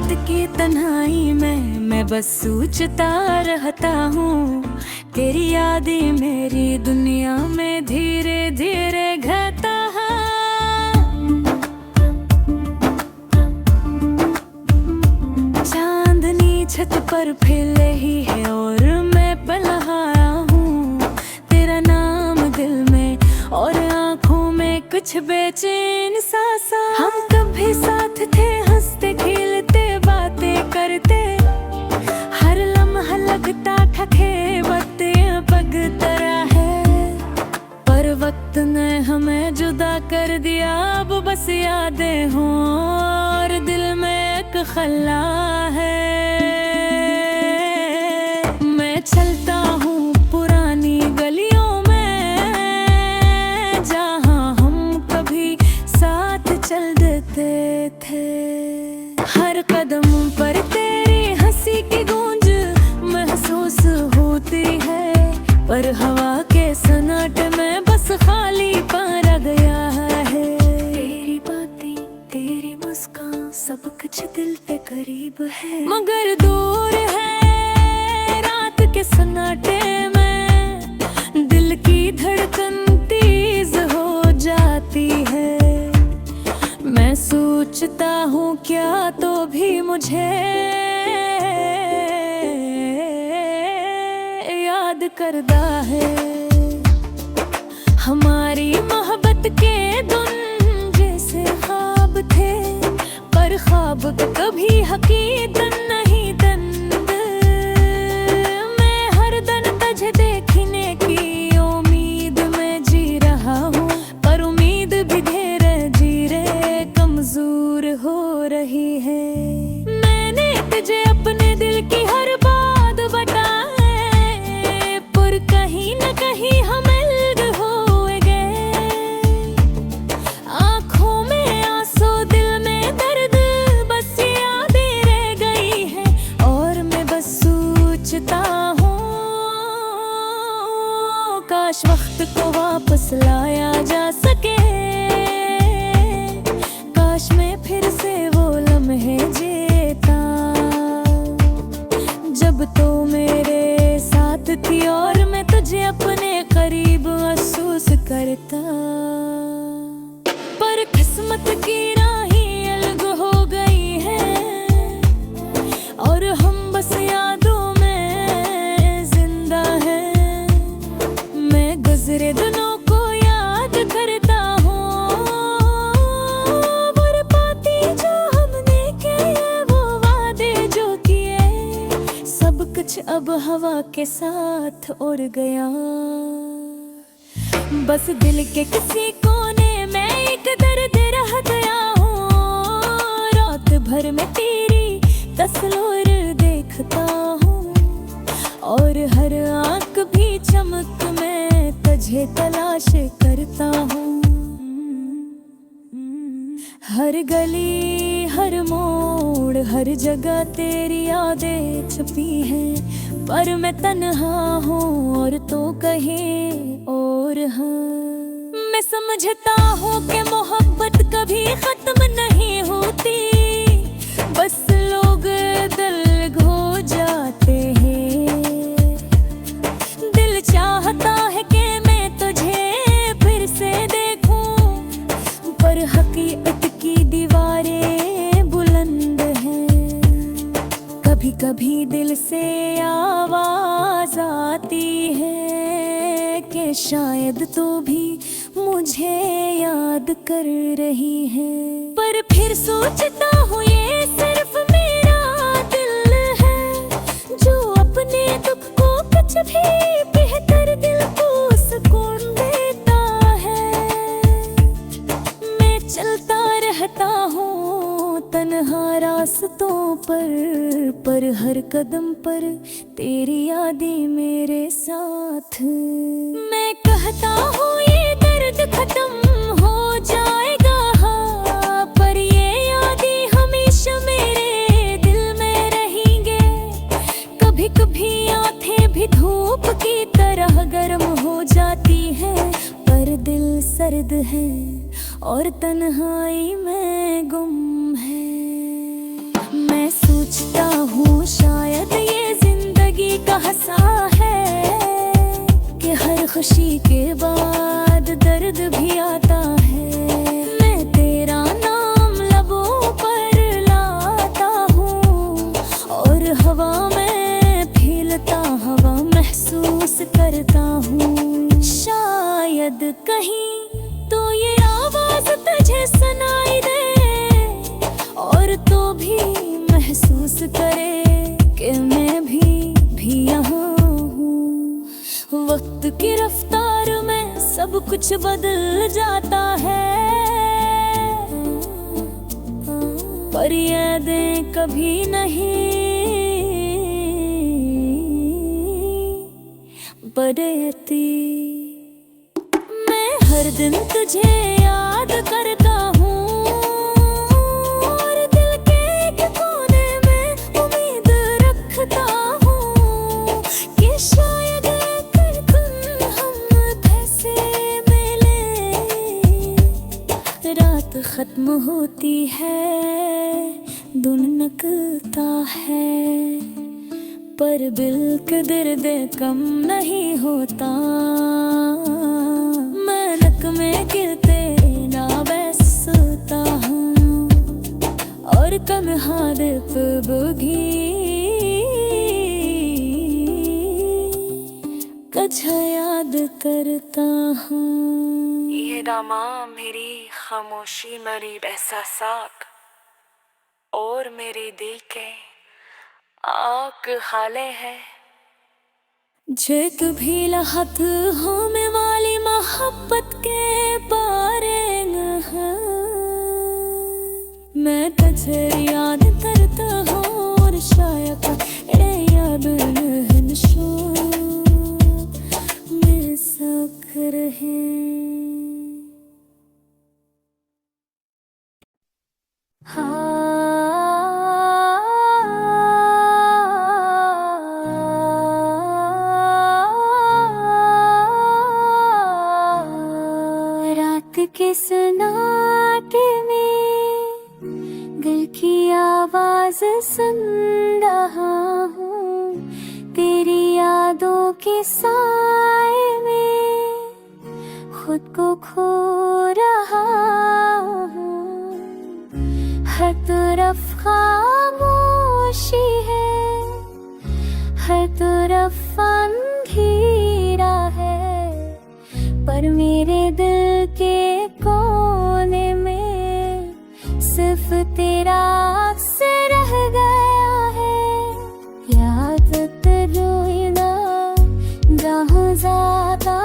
रात की तन्हाई में मैं बस सोचता रहता हूँ, तेरी यादें मेरी दुनिया में धीरे धीरे घटा है। चांदनी छत पर फैल रही है और मैं पलहाया हूँ, तेरा नाम दिल में और आँखों में कुछ बेचैन सा। हम कभी साथ थे, हंसते खेलते बातें करते, हर लम्हा लगता था खेबते पग तरह है। पर वक्त ने हमें जुदा कर दिया, अब बस यादें हों और दिल में एक खला है। मैं चलता हूँ पुरानी गलियों में, जहाँ हम कभी साथ चल देते थे। हर कदम पर तेरी हंसी की गूंज महसूस होती है, पर हवा के सन्नाटे में बस खालीपन रह गया है। तेरी बातें, तेरी मुस्कान, सब कुछ दिल पे करीब है, मगर दूर है रात के सन्नाटे में। दिल की धड़कन तेज हो जाती है, मैं सोचता हूँ क्या तो भी मुझे याद करता है। हमारी मोहब्बत के धुन जैसे ख्वाब थे, पर ख्वाब कभी हकीकत नहीं दंद। मैं हर दिन तुझे देखने की उम्मीद में जी रहा हूँ, पर उम्मीद भी धीरे धीरे कमजोर हो रही है। मैंने तुझे अपने दिल की हर बात बताए, पर कहीं न कहीं हम अलग हो गए। आँखों में आंसू, दिल में दर्द, बस यादें रह गई है और मैं बस सोचता हूँ काश वक्त को वापस लाया जा सके। काश मैं फिर से वो लम्हे जीता जब तो मेरे साथ थी और मैं तुझे अपने करीब महसूस करता। पर किस्मत की राहें अलग हो गई है और हम बस यादों में जिंदा हैं। मैं गुजरे दिनों को याद करता हूँ, पर पाती जो हमने किए वो वादे जो किए, सब कुछ अब हवा के साथ उड़ गया। बस दिल के किसी कोने में एक दर्द रह गया हूँ, रात भर में तेरी तस्वीर देखता हूँ और हर आँख भी चमक में तुझे तलाश करता हूँ। हर गली, हर मोड़, हर जगह तेरी यादें छुपी हैं, पर मैं तन्हा हूँ और तो कहीं और हाँ। मैं समझता हूँ कि मोहब्बत कभी खत्म नहीं होती, बस लोग दिल हो जाते हैं। दिल चाहता है कि मैं तुझे फिर से देखूं, पर हकीकत की दीवारें बुलंद हैं। कभी कभी दिल से आवाज आती है कि शायद तू भी मुझे याद कर रही है, पर फिर सोचता हूँ ये सिर्फ मेरा दिल है जो अपने दुख को कुछ भी बेहतर दिल को सुकून देता है। मैं चलता रहता हूँ तन्हा रास्तों पर हर कदम पर तेरी यादें मेरे साथ। मैं कहता हूँ ये दर्द खत्म हो जाएगा, हाँ, पर ये यादें हमेशा मेरे दिल में रहेंगे। कभी कभी आंखें भी धूप की तरह गर्म हो जाती है, पर दिल सर्द है और तन्हाई में गुम है। मैं सोचता हूँ शायद ये जिंदगी का हंसा है कि हर खुशी के बाद दर्द भी आता है। मैं तेरा नाम लबों पर लाता हूँ और हवा में फैलता हवा महसूस करता हूँ। शायद कहीं तो ये आवाज तुझे सुनाई दे और तो भी महसूस करे कि मैं भी यहाँ हूँ। वक्त की रफ्तार में सब कुछ बदल जाता है, पर यादें कभी नहीं बदलती। मैं हर दिन तुझे याद करता हूँ और दिल के एक कोने में उम्मीद रखता हूँ कि शायद एक दिन हम कैसे मिले। रात खत्म होती है, दिन निकलता है, पर दिल के दर्द कम नहीं होता। मैं नक में गिरते ना बैसता हूँ और कम हादत बगी कच्छा याद करता हूँ। ये दामा मेरी खामोशी मरी एहसासाक और मेरे दिल के आग हाले है। जे कभी लहत होने वाली मोहब्बत के बारे में है, मैं तुझे याद करता हूँ और शायद ये याद नशो मेरे साथ रहे। के सन्नाटे में दिल की आवाज सुन रहा हूँ, तेरी यादों के साए में खुद को खो रहा हूँ। हर तरफ खामोशी है, हर तरफ अंधेरा है, पर मेरे दिल के कोने में सिर्फ तेरा अक्स रह गया है। याद तेरी ना जहाँ ज़्यादा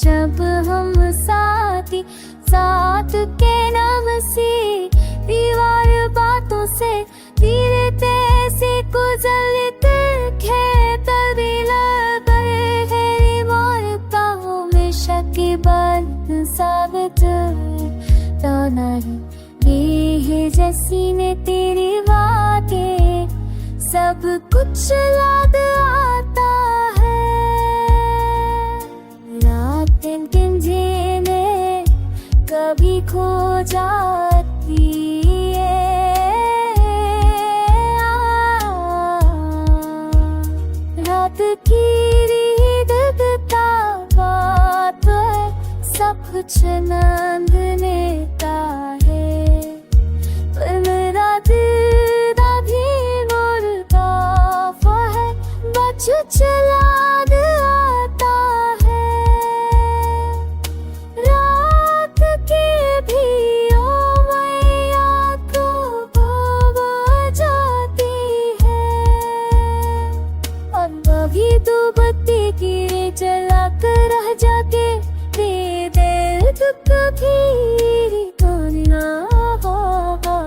जब हम साथ के नाम से दीवार बातों से तीरते से गुजरते थे, तभी लगे मारता हूँ हमेशा की बात साबित तो नहीं। ये जैसी ने तेरी बातें सब कुछ याद आता है। दिन जीने कभी खो जाती है, रात की रीत बात सब कुछ नंद नेता है, पर मेरा दिल भी मुर्दा है, बच चला आता है। रात की भी ओ मैया तो बाबा जाती है, और अभी तो बत्ती गिरे जला कर रह जाते दे दे दुख भी तो ना होगा,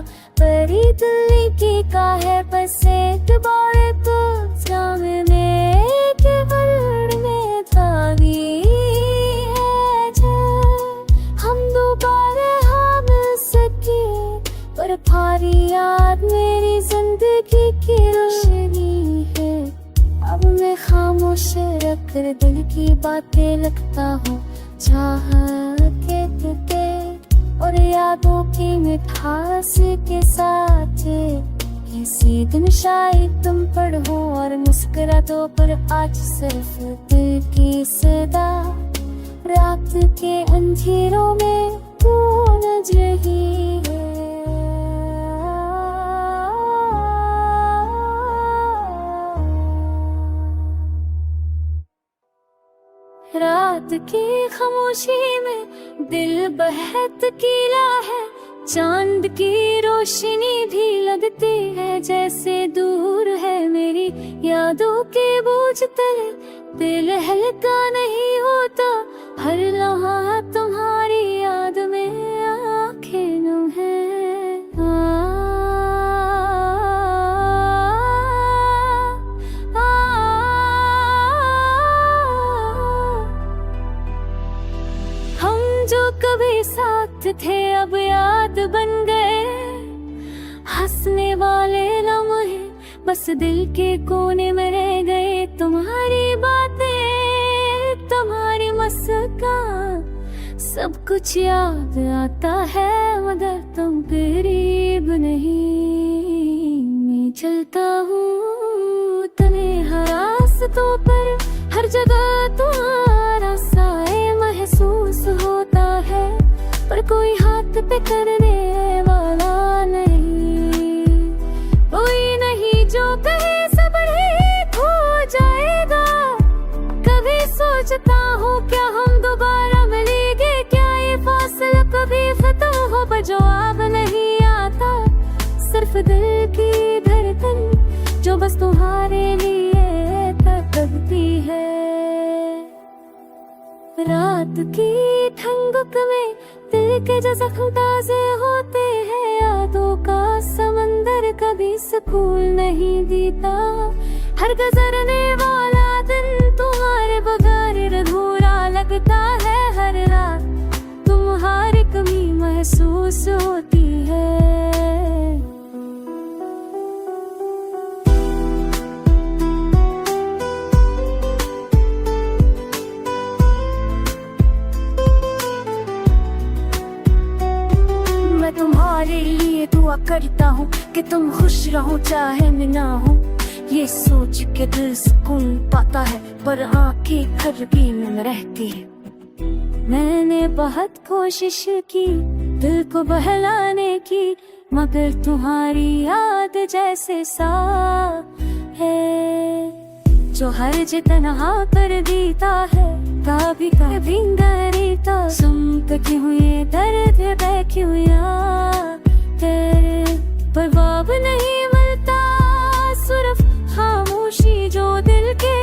परी दिल तुम्हारी याद मेरी जिंदगी की रोशनी है। अब मैं खामोश रखकर दिल की बातें लगता हूँ चाह के तुझे, और यादों की मिठास के साथ किसी दिन शायद तुम पढ़ो और मुस्कुरा दो, पर आज सिर्फ दिल की सदा रात के अंधेरों में गूंज रही है। रात की खामोशी में दिल बहुत कीला है, चांद की रोशनी भी लगती है जैसे दूर है मेरी यादों के बोझ तले। दिल हल्का नहीं होता, हर लम्हा तुम्हारी याद में आंखें नम है। हम जो कभी साथ थे अब याद बन गए, हंसने वाले लम्हे बस दिल के कोने में रह गए। तुम्हारी बातें, तुम्हारी मुस्कान, सब कुछ याद आता है मगर तुम करीब नहीं। मैं चलता हूँ तन्हा रास्तों पर, हर जगह तुम्हारा साए महसूस होता है, पर कोई हाथ पे करने वाला नहीं। कोई नहीं जो कहे सब ठीक हो जाएगा। कभी सोचता हूँ क्या हम दोबारा मिलेंगे, क्या ये फासला कभी खत्म हो, पर जवाब नहीं आता। सिर्फ दिल की धड़कन जो बस तुम्हारे लिए धड़कती है। रात की ठंडक में दिल के जो जख्म ताजे होते हैं, यादों का समंदर कभी सुकून नहीं देता। हर गुजरने वाला दिन तुम्हारे बगैर अधूरा लगता है। हर रात तुम्हारी कमी महसूस होती है। मैं तुम्हारे लिए दुआ करता हूँ कि तुम खुश रहो चाहे मैं ना हूँ। ये सोच के दिल सुकून पाता है, पर आंखें घर भी में रहती है। मैंने बहुत कोशिश की दिल को बहलाने की, मगर तुम्हारी याद जैसे साफ है जो हर जितना कर देता है। कभी कभी डरता सुनते क्यों ये दर्द है, क्यों याद पर बाब नहीं मिलता। सिर्फ खामोशी जो दिल के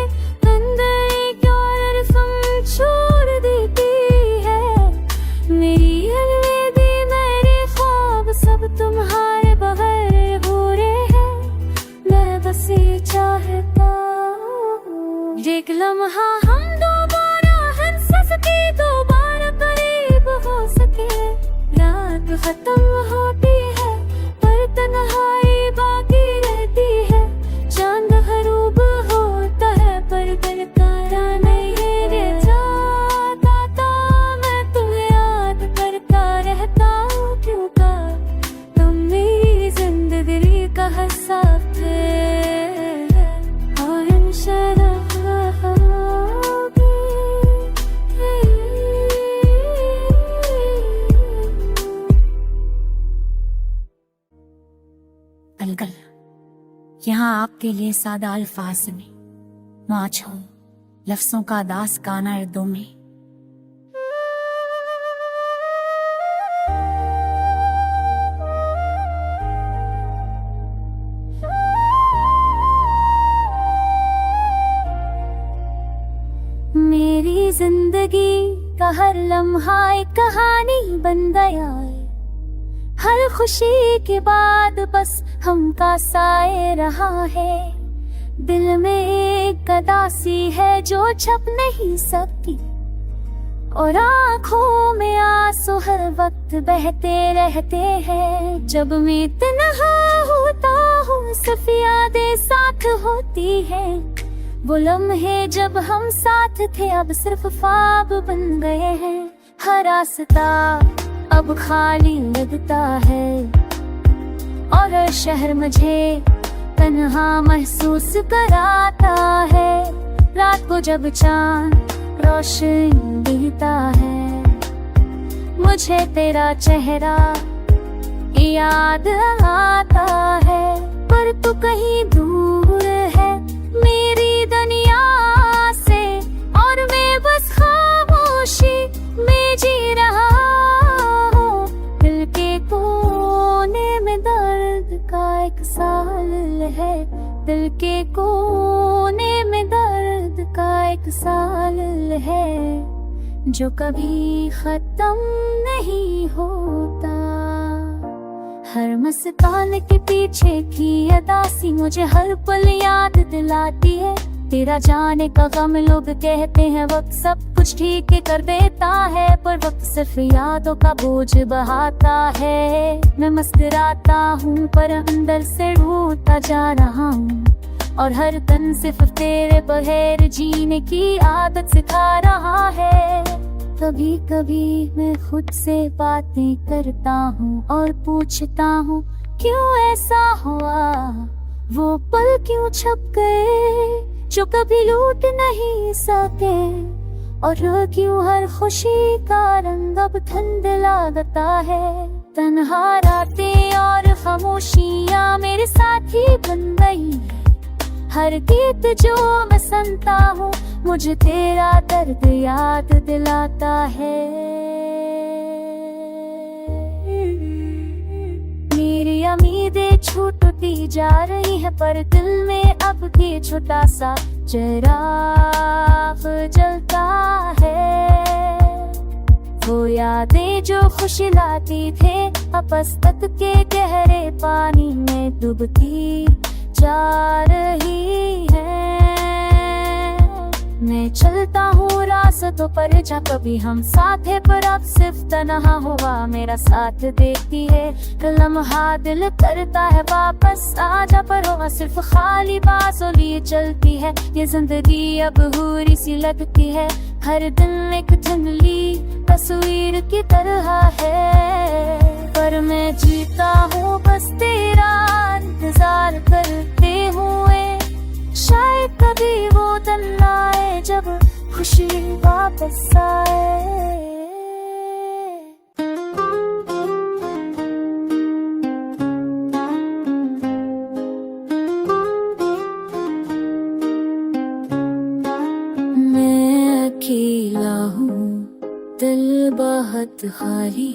अंदर एक और फम छोड़ देती है। मेरी अलविदा मेरे ख्वाब सब तुम्हारे बगैर बुरे हैं। मैं बस ये चाहता हूँ एक लम्हा हम दोबारा हंस सके, दोबारा करीब हो सके। रात खत्म होती है पर तन्हाई बाकी रहती है। चांद ग़रूब होता है पर दिल तारा नहीं रह जाता। मैं तुम्हें याद करता रहता हूँ, क्यों का तुम मेरी जिंदगी का हिस्सा थे। और इंशाअल्लाह अलगल यहाँ आपके लिए सादा अल्फाज में माच हो लफ्जों का दास गाना इर्दों में। मेरी जिंदगी का हर लम्हा एक कहानी बन गया है। हर खुशी के बाद बस हम का साए रहा है। दिल में एक उदासी है जो छप नहीं सकती। और आँखों में आंसू हर वक्त बहते रहते हैं। जब मैं तन्हा होता हूँ सिर्फ यादें साथ होती है। वो लम्हे जब हम साथ थे अब सिर्फ ख्वाब बन गए हैं। हर रास्ता अब खाली लगता है और हर शहर मुझे तन्हा महसूस कराता है। रात को जब चांद रोशन दिखता है मुझे तेरा चेहरा याद आता है। पर तू कहीं दूर है मेरी दुनिया से और मैं बस खामोशी में जी रहा हूँ। दिल के कोने में दर्द का एक साल है। दिल के कोने में दर्द का एक साल है जो कभी खत्म नहीं होता। हर मुस्कान के पीछे की अदासी मुझे हर पल याद दिलाती है। तेरा जाने का गम लोग कहते हैं वक्त सब कुछ ठीक कर देता है, पर वक्त सिर्फ यादों का बोझ बहाता है। मैं मुस्कुराता हूँ पर अंदर से रोता जा रहा हूँ और हर दिन सिर्फ तेरे बगैर जीने की आदत सिखा रहा है। कभी कभी मैं खुद से बातें करता हूँ और पूछता हूँ क्यों ऐसा हुआ, वो पल क्यों छप गए जो कभी लूट नहीं सके, और क्यों हर खुशी का रंग अब ठंड लगता है। तन्हा रातें और खामोशियाँ मेरे साथी बन गई है। हर गीत जो मैं सुनता हूँ मुझे तेरा दर्द याद दिलाता है। मेरी उम्मीदें छूटती जा रही है पर दिल में अब भी छोटा सा चिराग जलता है। वो यादें जो खुशी लाती थे अब बस्तर के गहरे पानी में डूबती जा रही है। मैं चलता हूँ रास्तों पर जहाँ कभी हम साथ है पर अब सिर्फ तन्हा हुआ मेरा साथ देती है। लम्हा दिल करता है वापस आजा पर हुआ सिर्फ खाली बातों लिए चलती है। ये जिंदगी अब हुरी सी लगती है, हर दिन एक धुंधली तस्वीर की तरह है। पर मैं जीता हूँ बस तेरा इंतजार करते हुए, शायद कभी वो दिन आए जब खुशी वापस आए। मैं अकेला हूँ दिल बहुत खाली,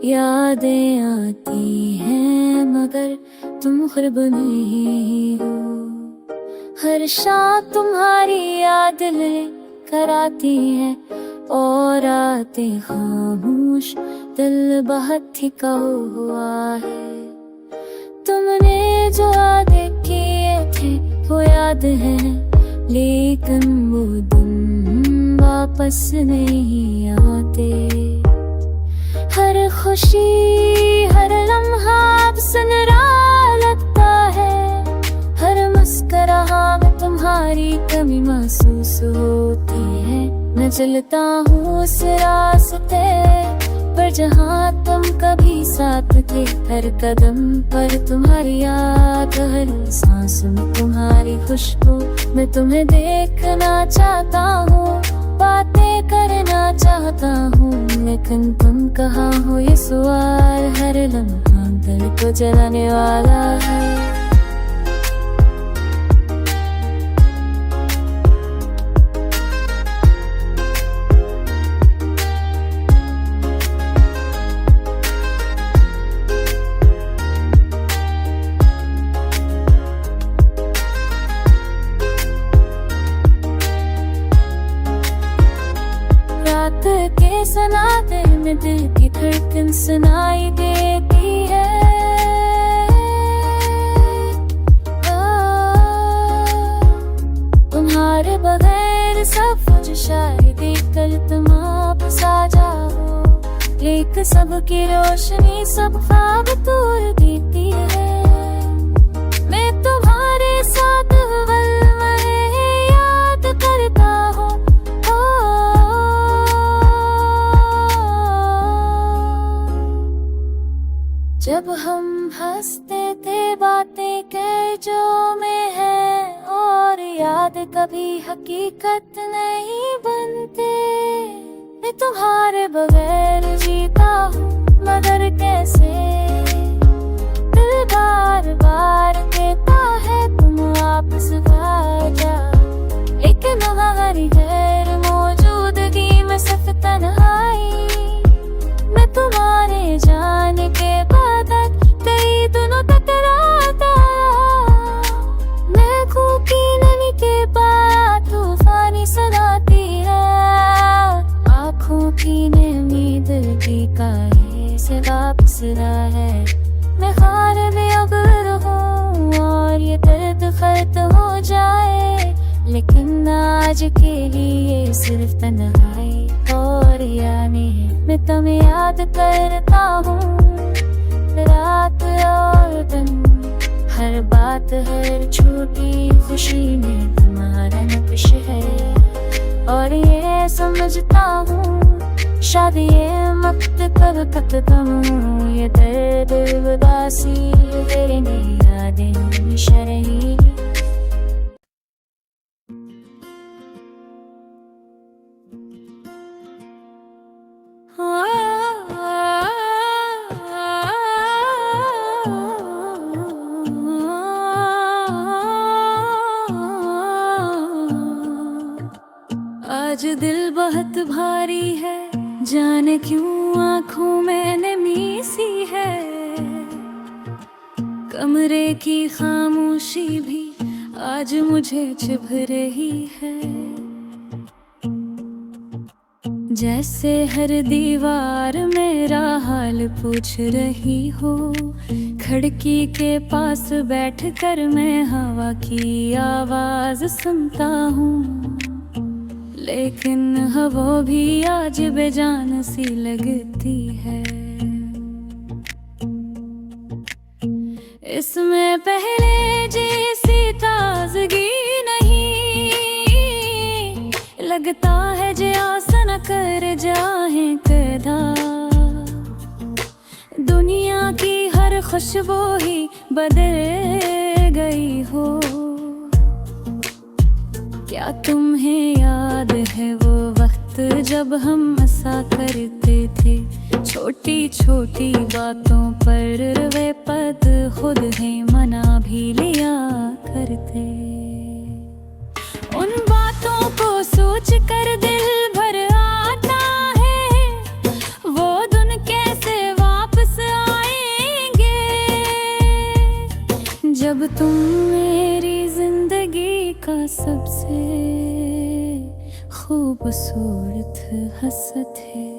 यादें आती हैं मगर तुम ख्वाब नहीं हो। हर शाम तुम्हारी याद लेकर आती है और आते खामोश दिल बहुत थका हुआ है। तुमने जो वादे किए थे वो याद है लेकिन वो दिन वापस नहीं आते। हर खुशी हर लम्हा अब सुनहरा लगता है, हर मुस्कुराहट में तुम्हारी कमी महसूस होती है। मैं चलता हूँ उस रास्ते पर जहाँ तुम कभी साथ थे, हर कदम पर तुम्हारी याद, हर सांस में तुम्हारी खुशबू। मैं तुम्हें देखना चाहता हूँ, बातें करना चाहता हूँ, लेकिन तुम कहाँ हो ये सवाल हर लम्हा दिल को जलाने वाला है। के सनाते में दिल की धड़कन सुनाई देती है। तुम्हारे बगैर सब आज शायद एक कल तुम आप सा जाओ। एक सबकी रोशनी सब ख्वाब तोड़ देती है। मैं तुम्हारे साथ याद करता हूँ। जब हम हंसते थे बातें कैजों में है, और याद कभी हकीकत नहीं बनते। मैं तुम्हारे बगैर जीता हूँ मगर कैसे, दिल बार बार कहता है तुम वापस आ जाओ। लेकिन हमारी गैर मौजूदगी में सिर्फ तन्हाई। मैं तुम्हारे जाने के बाद कई दिनों तक रहता। मैं की नमी के बाद तूफानी सुनाती है। आँखों की नमी दिल की काहे से वापस रहा है। मैं हार में अगर हूँ और ये दर्द खत्म हो जाए, लेकिन आज के लिए सिर्फ तन्हाई और यानी मैं तुम्हें याद करता हूँ। रात और दिन, हर बात हर छोटी खुशी में तुम्हारा नक्श है। और ये समझता हूँ शायद ये वक्त कब खत्म, ये दर्द उदासी तेरे यादें हमेशा रही। आज दिल बहुत भारी है, जाने क्यों आँखों में नमी सी है। कमरे की खामोशी भी आज मुझे चुभ रही है। जैसे हर दीवार मेरा हाल पूछ रही हो। खिड़की के पास बैठकर मैं हवा की आवाज सुनता हूँ, लेकिन हवा भी आज बेजान सी लगती है। इसमें पहले जैसी ताजगी नहीं, लगता है जे आसन कर जाए कदा। दुनिया की हर खुशबू ही बदल गई हो। क्या तुम्हें याद है वो वक्त जब हम ऐसा करते थे। छोटी छोटी बातों पर वे पद खुद ही मना भी लिया करते। उन बातों को सोच कर दिल भर आता है, वो दिन कैसे वापस आएंगे। जब तुम मेरी जिंदगी का सबसे खूबसूरत हंसत है।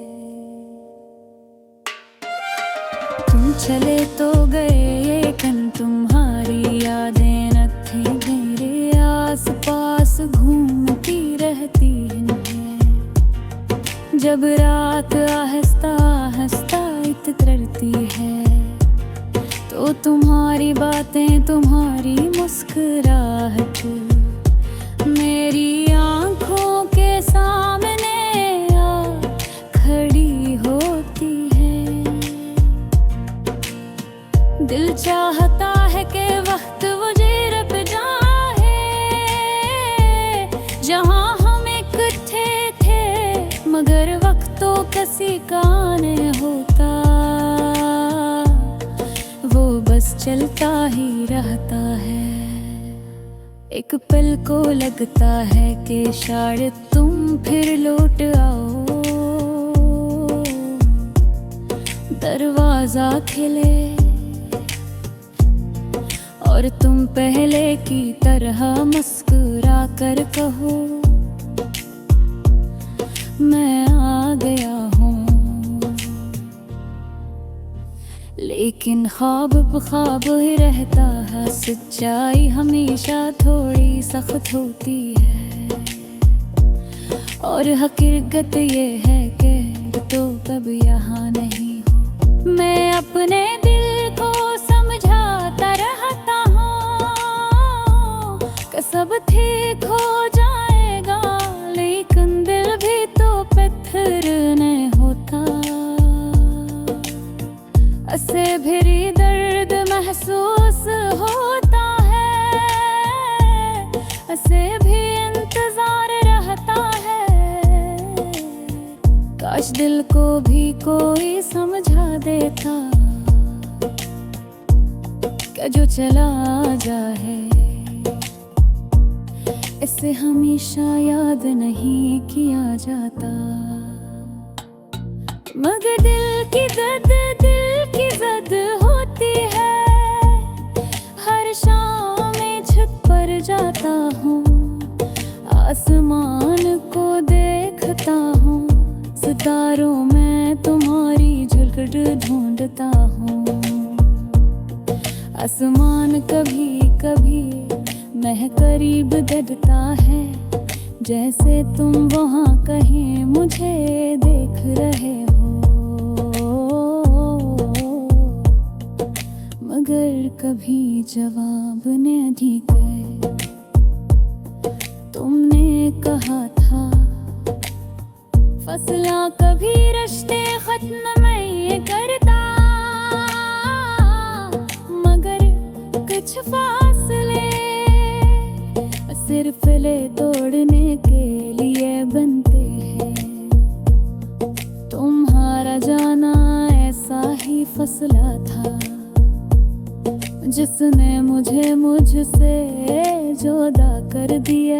तुम चले तो गए लेकिन तुम्हारी यादें न थी मेरे आस पास घूमती रहती हैं। जब रात आहिस्ता आहिस्ता इतरती है, तो तुम्हारी बातें तुम्हारी मुस्कुराहट मेरी आँखों के सामने आ खड़ी होती है। दिल चाहता है कि वक्त मुझे रुक जाए, जहाँ हम इकट्ठे थे, मगर वक्त तो किसी का नहीं होता। वो बस चलता ही रहता है। एक पल को लगता है कि शायद तुम फिर लौट आओ। दरवाजा खिले और तुम पहले की तरह मुस्कुरा कर कहो, मैं आ गया हूँ। लेकिन ख्वाब ख्वाब ही रहता है, सच्चाई हमेशा थोड़ी सख्त होती है। और हकीकत ये है कि तो कभी यहाँ नहीं हो। मैं अपने दिल को समझाता रहता हूँ कि सब ठीक हो जाएगा, लेकिन दिल भी तो पत्थर नहीं होता। ऐसे भी दर्द महसूस होता है, ऐसे भी इंतजार रहता है। काश दिल को भी कोई समझा देता कि जो चला जाए इसे हमेशा याद नहीं किया जाता। मगर दिल की जद होती है, हर शाम में छत पर जाता हूँ, आसमान को देखता हूँ, सितारों में तुम्हारी झलक ढूंढता हूँ। आसमान कभी कभी मैं करीब डरता है, जैसे तुम वहाँ कहीं मुझे देख रहे हो। मगर कभी जवाब नहीं गए। तुमने कहा था फसला कभी रिश्ते खत्म नहीं करता, मगर कुछ फासले सिर्फ ले तोड़ने के लिए बनते हैं। तुम्हारा जाना ऐसा ही फसला था, जिसने मुझे मुझसे जुदा कर दिया।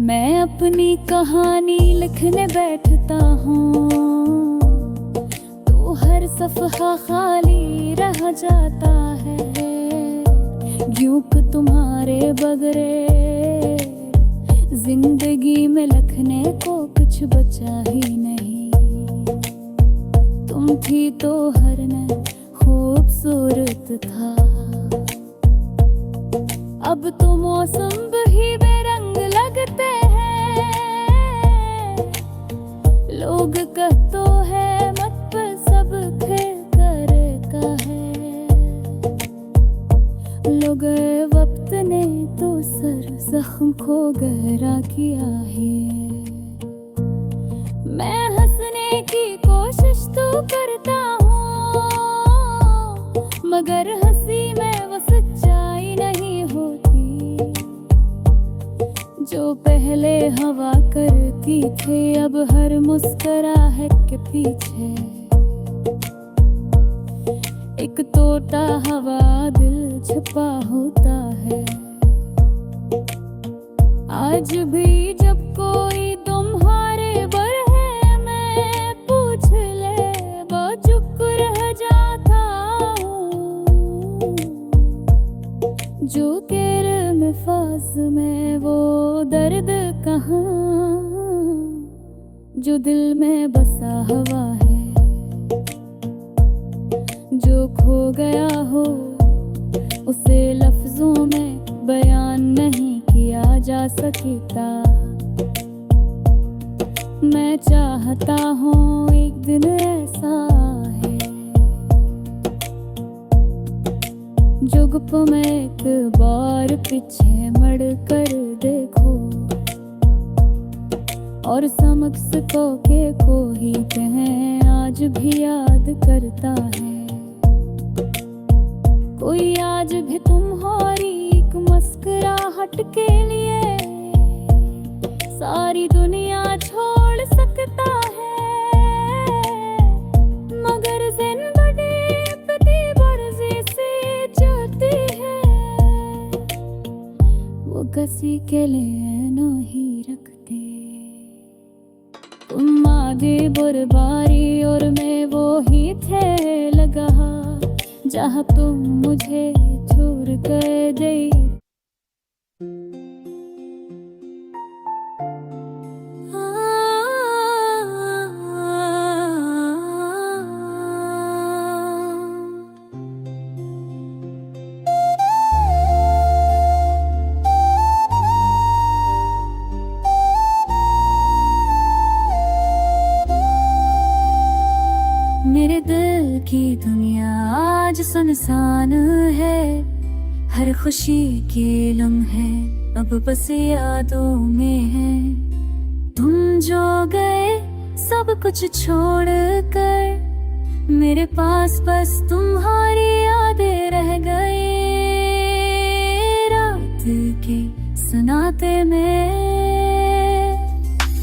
मैं अपनी कहानी लिखने बैठता हूँ, तो हर सफ़हा खाली रह जाता है। यूं कि तुम्हारे बगैर जिंदगी में लिखने को कुछ बचा ही नहीं। तुम थी तो हर ने खूबसूरत था, अब तो मौसम भी बेरंग लगते हैं। लोग कहते हैं मत पर सब करे का है, लोग वक्त ने तो सर जख्म को गहरा किया है। मैं हंसने की कोशिश तो करता हूँ, मगर हंसी में वो सच्चाई नहीं होती जो पहले हवा करती थी। अब हर मुस्कुराहट के पीछे एक तोता हवा दिल छुपा होता है। आज भी जब कोई तुम्हारे बरहे में पूछ ले, वो चुप रह जाता हूँ। जो केर में फास में वो दर्द कहाँ, जो दिल में बसा हवा है। जो खो गया हो उसे लफ्जों में बयान नहीं किया जा सकता। मैं चाहता हूँ एक दिन ऐसा है, जुग में एक बार पीछे मुड़ कर देखो, और समझ सको के कोई कहें आज भी याद करता है। कोई आज भी तुम्हारी एक मुस्कुराहट के लिए सारी दुनिया छोड़ सकता है। मगर जिंदगी पति बरसी से जाती है, वो किसी के लिए नहीं रखते। तुम आगे बुरबारी और मैं वो ही थे लगा, जहाँ तुम मुझे छोड़ कर गई। की दुनिया आज सुनसान है। हर खुशी के लम्हे अब बस यादों में है। तुम जो गए सब कुछ छोड़ कर, मेरे पास बस तुम्हारी यादें रह गई। रात के सन्नाटे में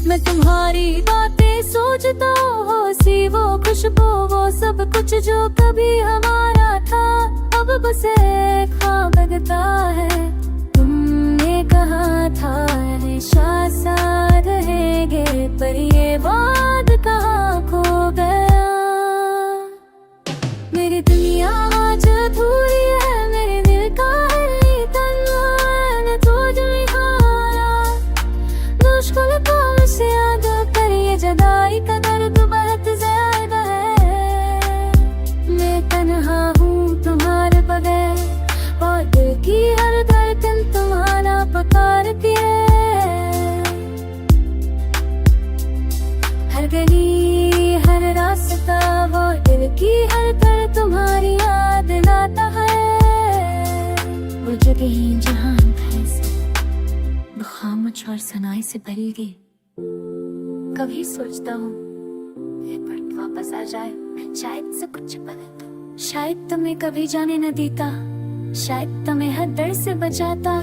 मैं तुम्हारी बातें सोचता हूँ, सी वो खुशबू वो सब कुछ जो कभी हमारा था, अब बस एक ख्वाब लगता है। तुमने कहा था हमेशा साथ रहेंगे, पर ये बात कहाँ खो गया। मेरी दुनिया आज अधूरी है, मेरे दिल का हर तन्हा है, मैं तुझ में हारा। मुश्किल काम से याद कर ये जुदाई का दर्द बहुत ज्यादा है। मैं तन्हा हूँ तुम्हारे बगैर, और दिल की हर धड़कन तुम्हारा पुकारती है। हर गली हर रास्ता वो दिल की हर तर तुम्हारी याद लाता है। वो जगह जहाँ हम फंसे, वो खामोश और सनाई से भरी गई। कभी सोचता हूँ ये पल वापस आ जाए, शायद से कुछ बदलता, शायद तुम्हें कभी जाने न देता, शायद तुम्हें हर डर से बचाता।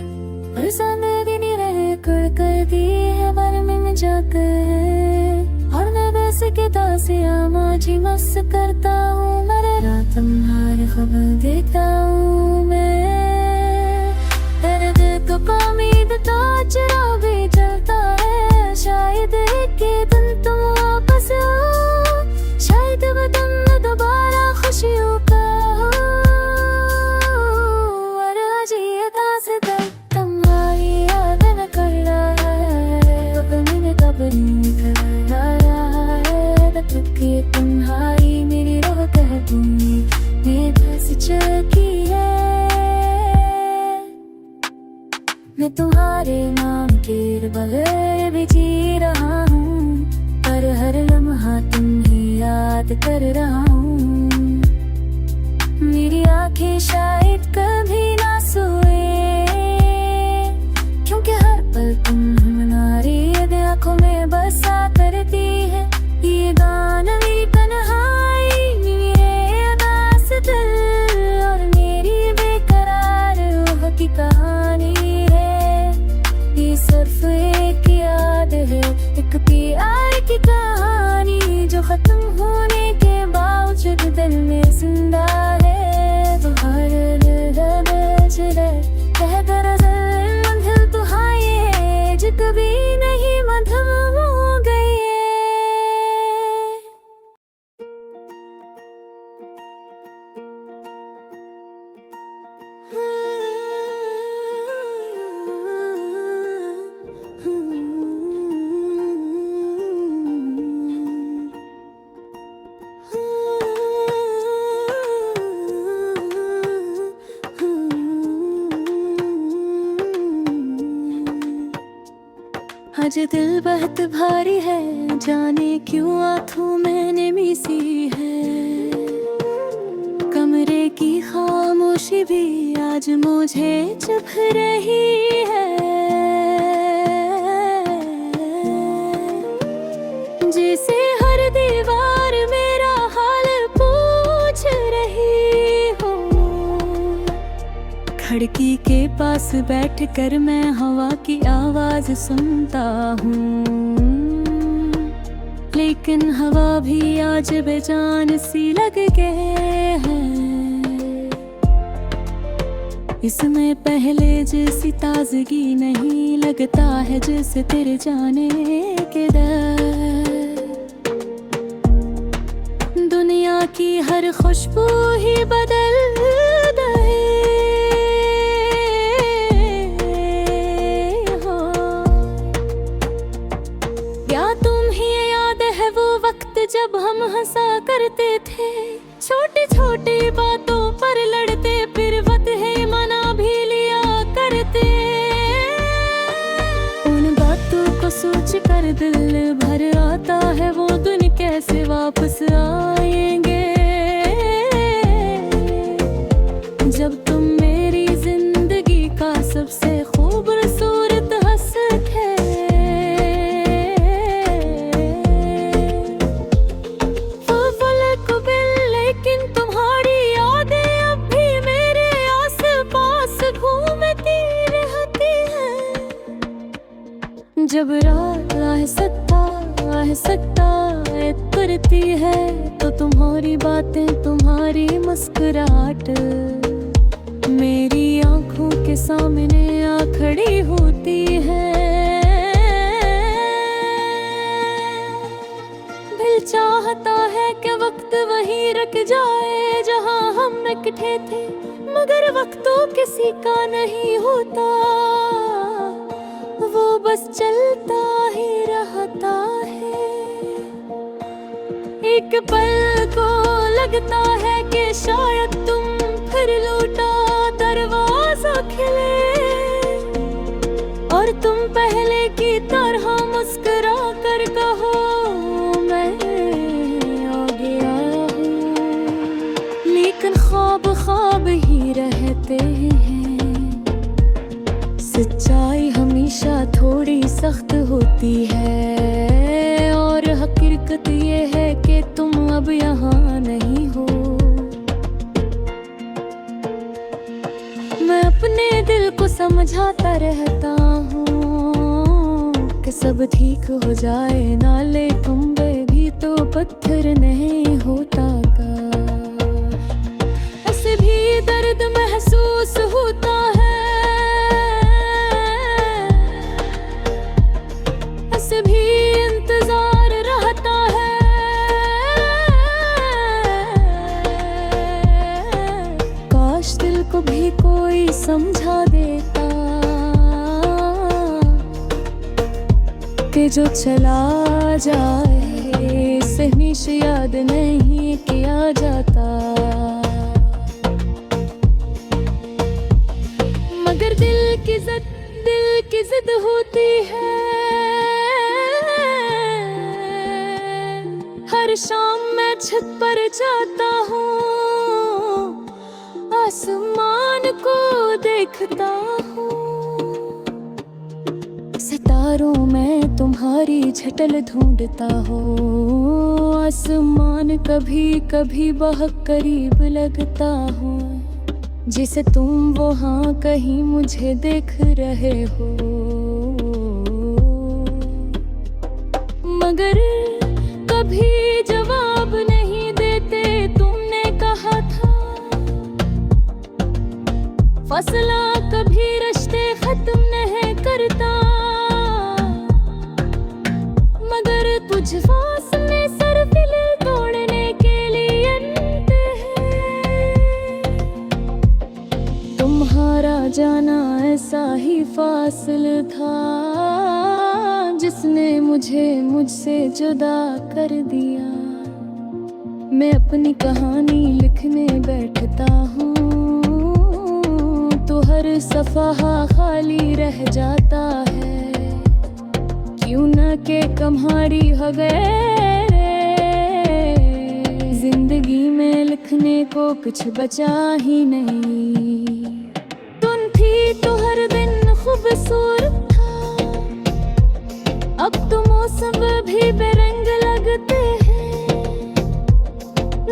पर जिंदगी नहीं रहे कर दी है बरमे में जाकर, और मैं वैसे के दासिया माजी मस करता हूँ। मेरे रात तुम्हारी खबर देता हूँ मैं, दर्द तो उम्मीद तो चिराग भी जलता है। शायद एक दिन तुम वापस आओ, शायद वो तुम दोबारा खुशियों का हो। और आज ये दास्तां तुम्हारी याद न कर रहा है, अब मैंने कब नहीं कराया है। तुझे तुम्हारी मेरी रोह कह दूंगी, मैं बस चलती है। मैं तुम्हारे नाम के बगैर भी जी रहा हूँ, पर हर लम्हा तुम्हें याद कर रहा हूँ। मेरी आंखें शायद कभी ना सोए, क्योंकि हर पल तुम हमारी आंखों में बसा करती है। ये गाना मेरी तन्हाई, मेरे उदास दिल और मेरी बेकरार रूह की कहानी है। ये सिर्फ एक याद है, एक प्यार की कहानी जो खत्म होने के बावजूद दिल में जिंदा है। तो हर दिल है दरअसल मंजिल तो हाँ ये जो कभी नहीं मध्यम हो गई है। आज दिल बहुत भारी है, जाने क्यों आंखों मैंने मिसी है। कमरे की खामोशी भी आज मुझे चुभ रही है। जैसे हर दीवार मेरा हाल पूछ रही हो। खिड़की के पास बैठकर मैं हवा की आवाज सुनता हूँ, लेकिन हवा भी आज बेजान सी लग गए हैं। इसमें पहले जैसी ताजगी नहीं लगता है, जैसे तेरे जाने के डर। दुनिया की हर खुशबू ही बदल गई हो। क्या तुम्हें याद है वो वक्त जब हम हंसा करते थे, छोटी छोटी बातों पर लड़ते, फिर वक्त है मना भी लिया करते। उन बातों को सोच कर दिल भर आता है, वो दिन कैसे वापस आएंगे। करती है तो तुम्हारी बातें, तुम्हारी मुस्कुराहट मेरी आंखों के सामने आ खड़ी होती है। दिल चाहता है कि वक्त वहीं रुक जाए जहां हम इकट्ठे थे, मगर वक्त तो किसी का नहीं होता, वो बस चलता ही रहता है। एक पल को लगता है कि शायद तुम फिर लौटा दरवाजा खिले और तुम पहले की तरह मुस्कुरा कर कहो मैं आ गया हूँ। लेकिन ख्वाब ख्वाब ही रहते हैं, सच्चाई हमेशा थोड़ी सख्त होती है और हकीकत ये है कि तुम अब यहाँ नहीं हो। मैं अपने दिल को समझाता रहता हूँ कि सब ठीक हो जाए ना, लेकिन भी तो पत्थर नहीं होता का। ऐसे भी दर्द महसूस होता है, ऐसे भी इंतजार रहता है। काश दिल को भी कोई समझा देता कि जो चला जाए इसे हमेशा याद नहीं किया जाता। मगर दिल की जिद होती है, हर शाम मैं छत पर जाता हूँ, आसमान को देखता हूँ, सितारों में तुम्हारी झटल ढूंढता हूँ। आसमान कभी कभी बहुत करीब लगता हूँ, जिसे तुम वहाँ कहीं मुझे देख रहे हो, मगर कभी जवाब नहीं देते। तुमने कहा था फसला कभी रिश्ते खत्म नहीं करता, मगर तुझ फासले सर दिल तोड़ने के लिए तुम्हारा जाना ऐसा ही फासिल था जिसने मुझसे जुदा कर दिया। मैं अपनी कहानी लिखने बैठता हूँ तो हर सफ़हा खाली रह जाता है, क्यों न के कम्हारी हो गए। जिंदगी में लिखने को कुछ बचा ही नहीं, तुम थी तो हर दिन खूबसूरत था, अब तो मौसम भी बेरंग लगते हैं।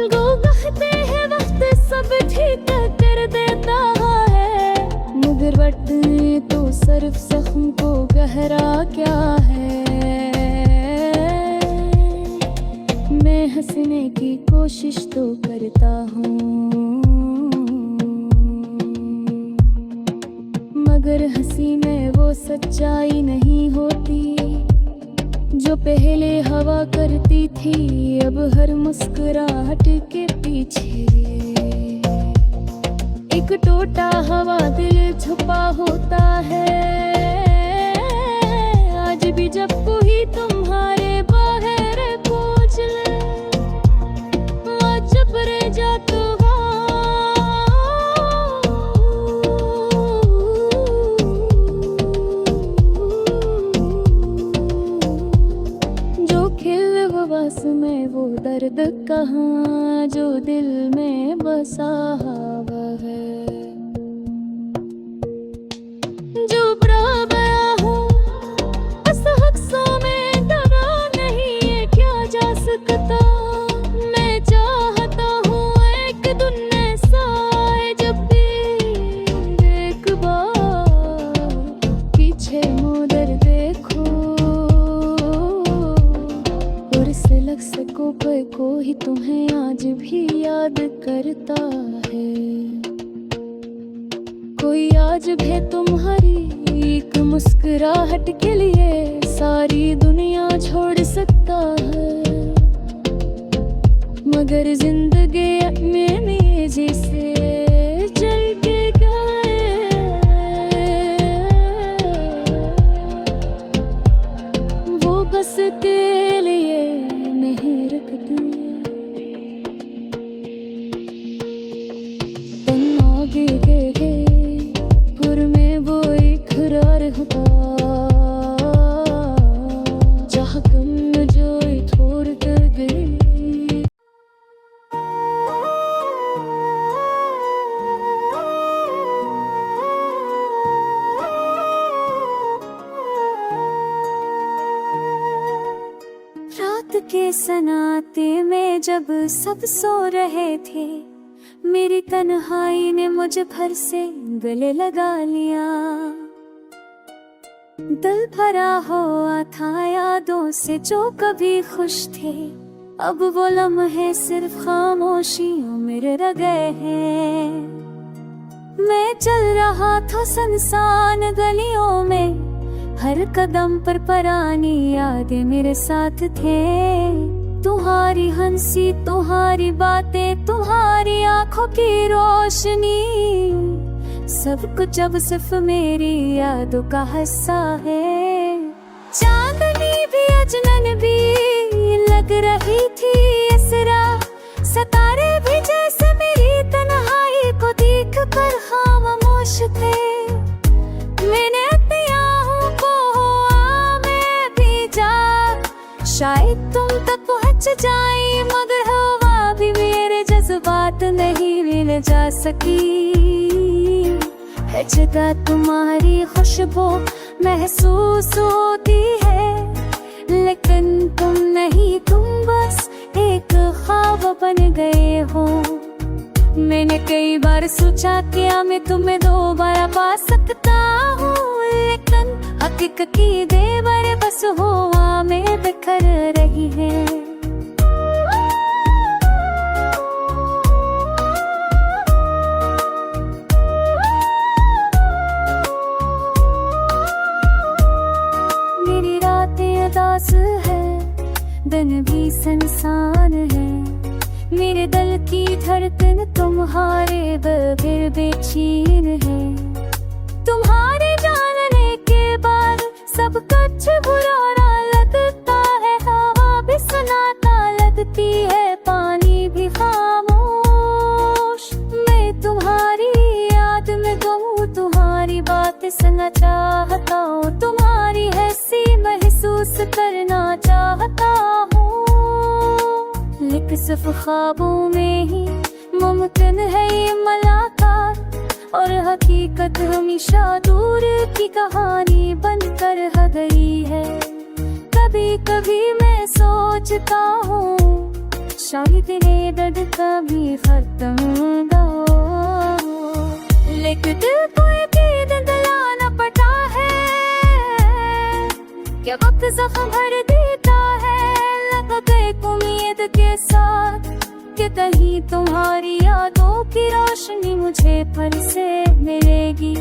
गो कहते हैं वक्त सब ठीक कर देता है, मगर वक्त ने तो सिर्फ जख्म को गहरा क्या है। मैं हंसने की कोशिश तो करता हूँ, मगर हंसी में वो सच्चाई नहीं होती जो पहले हवा करती थी। अब हर मुस्कुराहट के पीछे एक टूटा हवा दिल छुपा होता है। आज भी जब कोई तुम्हारे बाहर पहुँच ले, चुप रह जा तो जो खिल बस में वो दर्द कहाँ जो दिल में बसा हुआ है। जो बुरा गया हूँ उस हक़्क़ों में डरा नहीं है, क्या जा सकता। मैं चाहता हूँ एक दिन ऐसा आए जब भी एक बार पीछे मुड़कर देखो और से लग को ही तुम्हें आज भी याद करता है। कोई आज भी तुम्हारी एक मुस्कुराहट के लिए सारी दुनिया छोड़ सकता है, मगर जिंदगी में जिसे जल के गए वो बस के लिए नहीं रखती। तुम आगे गए पुर में वो इकरार होता, जहाँ कम जो छोड़ कर गई। रात के सन्नाटे में जब सब सो रहे थे, मेरी तन्हाई ने मुझे भर से गले लगा लिया। दिल भरा हुआ था यादों से जो कभी खुश थे, अब वो लम्हे सिर्फ खामोशियों में रह गए हैं। मैं चल रहा था सुनसान गलियों में, हर कदम पर पुरानी यादें मेरे साथ थे। तुम्हारी हंसी, तुम्हारी बातें, तुम्हारी आंखों की रोशनी, सब कुछ अब सिर्फ मेरी यादों का हिस्सा है। चांदनी भी अजनबी लग रही थी इसरा, सितारे भी जैसे मेरी तन्हाई को देख कर खामोश थे। मैंने शायद तुम तक पहुँच जाए, मगर हवा भी मेरे जज्बात नहीं मिल जा सकी। है जगह तुम्हारी खुशबू महसूस होती है, लेकिन तुम नहीं, तुम बस एक ख्वाब बन गए हो। मैंने कई बार सोचा क्या मैं तुम्हें दोबारा पा सकता हूँ, लेकिन हकीकत की देवर बस हुआ में बिखर रही है। मेरी रातें उदास है, दिन भी सुनसान है। मेरे दिल की धड़कन तुम्हारे बगैर बेचैन है। तुम्हारे जानने के बाद सब कुछ बुरा लगता है, हवा भी सुनाता लगती है, पानी भी खामोश। मैं तुम्हारी याद में कहूँ, तुम्हारी बातें सुनना चाहता हूँ, तुम्हारी हंसी महसूस करना चाहता हूँ, लेकिन सिर्फ ख्वाबों में ही मुमकिन है ये मुलाकात, और हकीकत हमेशा दूर की कहानी बनकर रह गई है। कभी कभी मैं सोचता हूँ शायद ये दर्द कभी खत्म हो, लेकिन दिल को यकीन दिलाना पड़ता है, क्या वक्त जख्म भर देता है। लगा गए उम्मीद के साथ कि कहीं तुम्हारी यादों की रोशनी मुझे फिर से मिलेगी।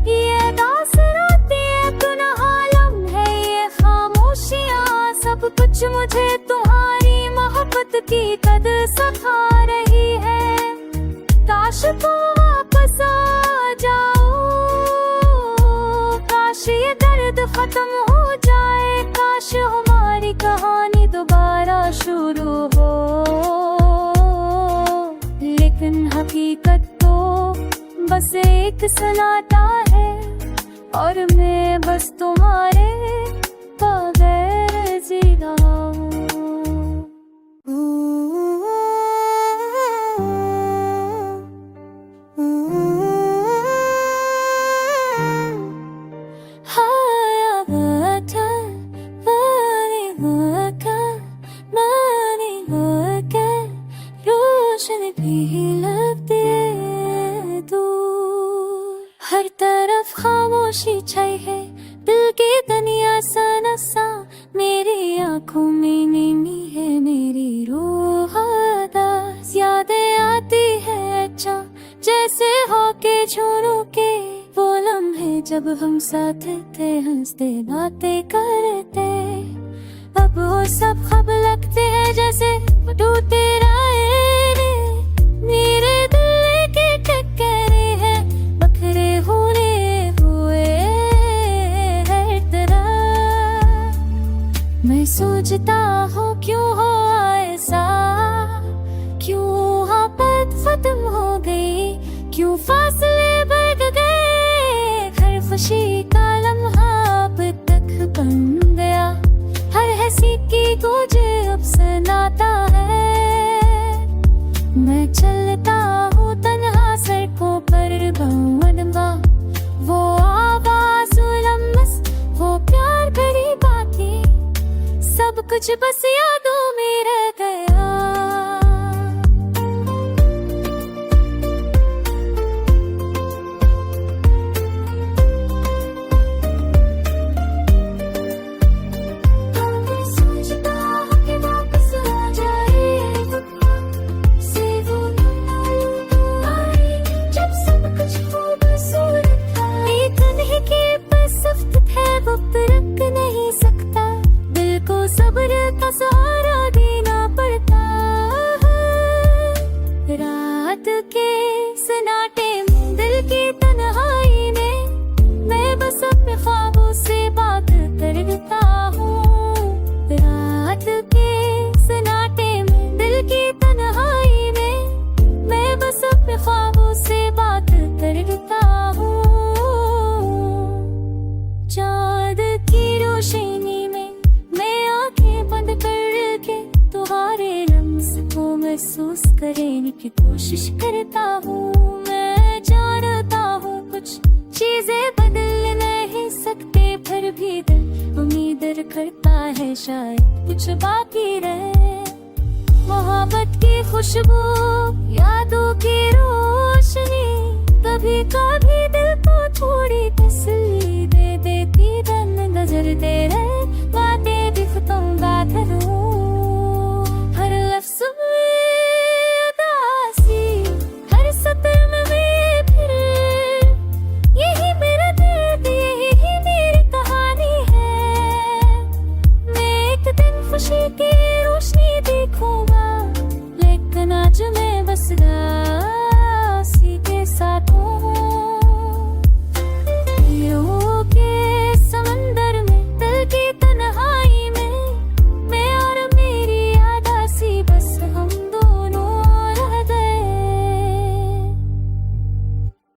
ये दास रोती है, गुनाह आलम है ये खामोशियाँ, सब कुछ मुझे तुम्हारी मोहब्बत की कदर सिखा रही है। काश तुम वापस आ जाओ, काश ये दर्द खत्म हो जाए, काश हमारी कहानी दोबारा शुरू हो, लेकिन हकीकत तो बस एक सन्नाटा है, और मैं बस तुम्हारे बगैर जी रहा हूँ। हर तरफ खामोशी छाई है, दिल की दुनिया सा नसा, मेरी आंखों में नीनी है जब हम साथ थे, हंसते बातें करते। अब वो सब खब लगते हैं जैसे टूटे रायरे। मेरे दिल के टकरे हैं, बखरे होने हुए हर तरह। मैं सोचता हूँ क्यों हो ऐसा, क्यों मोहब्बत खत्म हो गई, क्यों फासले बढ़ गए। खरफशी का लम्हा अब तक बन गया, हर हंसी की तुझे अब सुनाता है। मैं चलता हूँ तन्हा सड़कों पर बनवा, वो आवाज़ लम्स, वो प्यार भरी बातें, सब कुछ बस यादों में रह गया। सहारा देना पड़ता है। रात के सन्नाटे में, दिल की तन्हाई में, मैं बस अपने ख्वाबों से बात करता हूँ। रात के सन्नाटे में, दिल की तन्हाई में, मैं बस अपने ख्वाबों से बात करता हूँ। चाँद की रोशनी में मैं आंखें बंद करके तुम्हारे लम्स को महसूस करने की कोशिश करता हूँ। मैं जानता हूँ कुछ चीजें बदल नहीं सकते, फिर भी दिल उम्मीद करता है शायद कुछ बाकी रहे। मोहब्बत की खुशबू, यादों की रोशनी, कभी कभी दिल को थोड़ी तसल्ली दे देती। नजर दे रहे बातें भी तुम बात करूं।